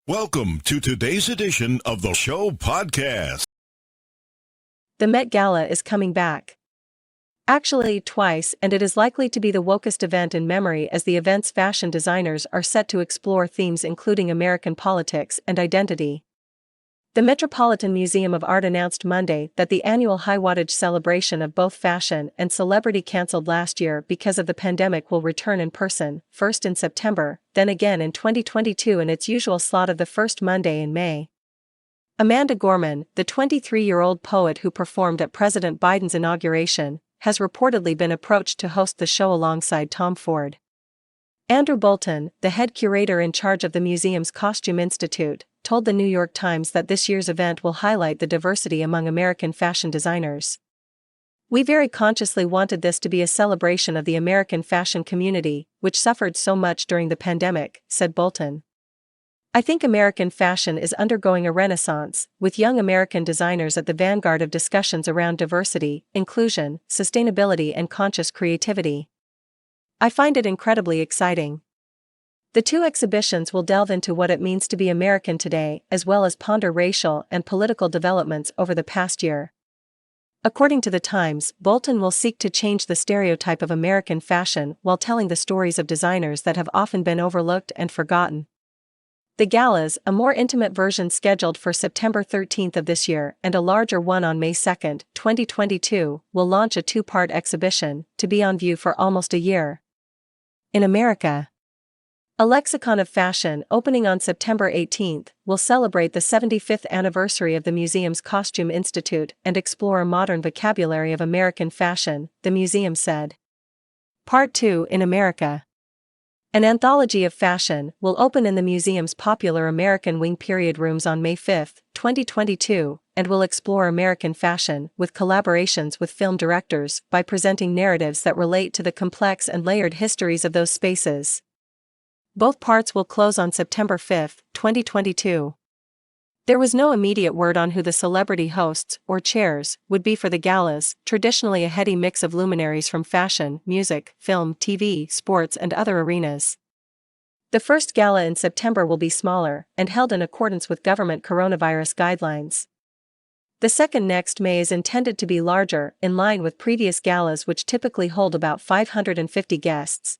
Welcome to today's edition of the show podcast. The Met Gala is coming back. Actually, twice, and it is likely to be the wokest event in memory, as the event's fashion designers are set to explore themes including American politics and identity. The Metropolitan Museum of Art announced Monday that the annual high-wattage celebration of both fashion and celebrity cancelled last year because of the pandemic will return in person, first in September, then again in 2022 in its usual slot of the first Monday in May. Amanda Gorman, the 23-year-old poet who performed at President Biden's inauguration, has reportedly been approached to host the show alongside Tom Ford. Andrew Bolton, the head curator in charge of the museum's Costume Institute, told the New York Times that this year's event will highlight the diversity among American fashion designers. "We very consciously wanted this to be a celebration of the American fashion community, which suffered so much during the pandemic," said Bolton. "I think American fashion is undergoing a renaissance, with young American designers at the vanguard of discussions around diversity, inclusion, sustainability and conscious creativity. I find it incredibly exciting." The two exhibitions will delve into what it means to be American today, as well as ponder racial and political developments over the past year. According to The Times, Bolton will seek to change the stereotype of American fashion while telling the stories of designers that have often been overlooked and forgotten. The galas, a more intimate version scheduled for September 13th of this year and a larger one on May 2, 2022, will launch a two-part exhibition, to be on view for almost a year. In America, A Lexicon of Fashion, opening on September 18, will celebrate the 75th anniversary of the museum's Costume Institute and explore a modern vocabulary of American fashion, the museum said. Part 2 in America. An anthology of fashion will open in the museum's popular American Wing Period Rooms on May 5, 2022, and will explore American fashion with collaborations with film directors by presenting narratives that relate to the complex and layered histories of those spaces. Both parts will close on September 5, 2022. There was no immediate word on who the celebrity hosts, or chairs, would be for the galas, traditionally a heady mix of luminaries from fashion, music, film, TV, sports and other arenas. The first gala in September will be smaller, and held in accordance with government coronavirus guidelines. The second next May is intended to be larger, in line with previous galas which typically hold about 550 guests.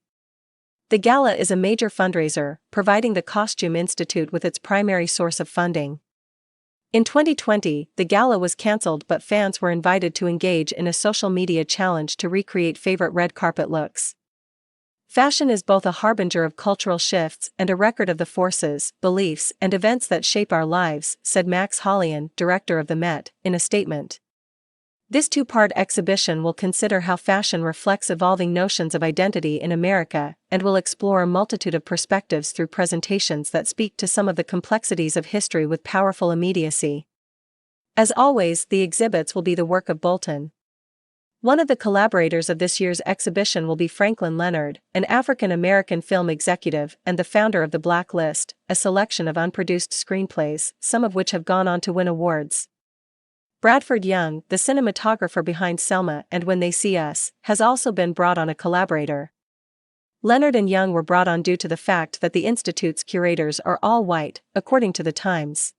The gala is a major fundraiser, providing the Costume Institute with its primary source of funding. In 2020, the gala was cancelled, but fans were invited to engage in a social media challenge to recreate favorite red carpet looks. Fashion is both a harbinger of cultural shifts and a record of the forces, beliefs, and events that shape our lives, said Max Hollian, director of the Met, in a statement. This two-part exhibition will consider how fashion reflects evolving notions of identity in America, and will explore a multitude of perspectives through presentations that speak to some of the complexities of history with powerful immediacy. As always, the exhibits will be the work of Bolton. One of the collaborators of this year's exhibition will be Franklin Leonard, an African-American film executive and the founder of The Black List, a selection of unproduced screenplays, some of which have gone on to win awards. Bradford Young, the cinematographer behind Selma and When They See Us, has also been brought on a collaborator. Leonard and Young were brought on due to the fact that the Institute's curators are all white, according to The Times.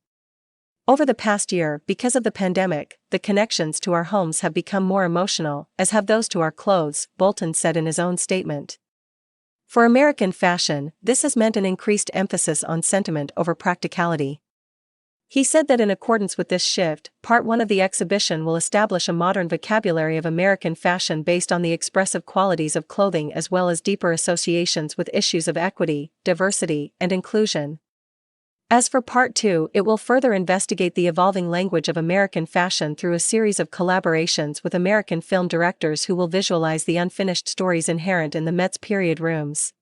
Over the past year, because of the pandemic, the connections to our homes have become more emotional, as have those to our clothes, Bolton said in his own statement. For American fashion, this has meant an increased emphasis on sentiment over practicality. He said that in accordance with this shift, Part 1 of the exhibition will establish a modern vocabulary of American fashion based on the expressive qualities of clothing as well as deeper associations with issues of equity, diversity, and inclusion. As for Part 2, it will further investigate the evolving language of American fashion through a series of collaborations with American film directors who will visualize the unfinished stories inherent in the Met's period rooms.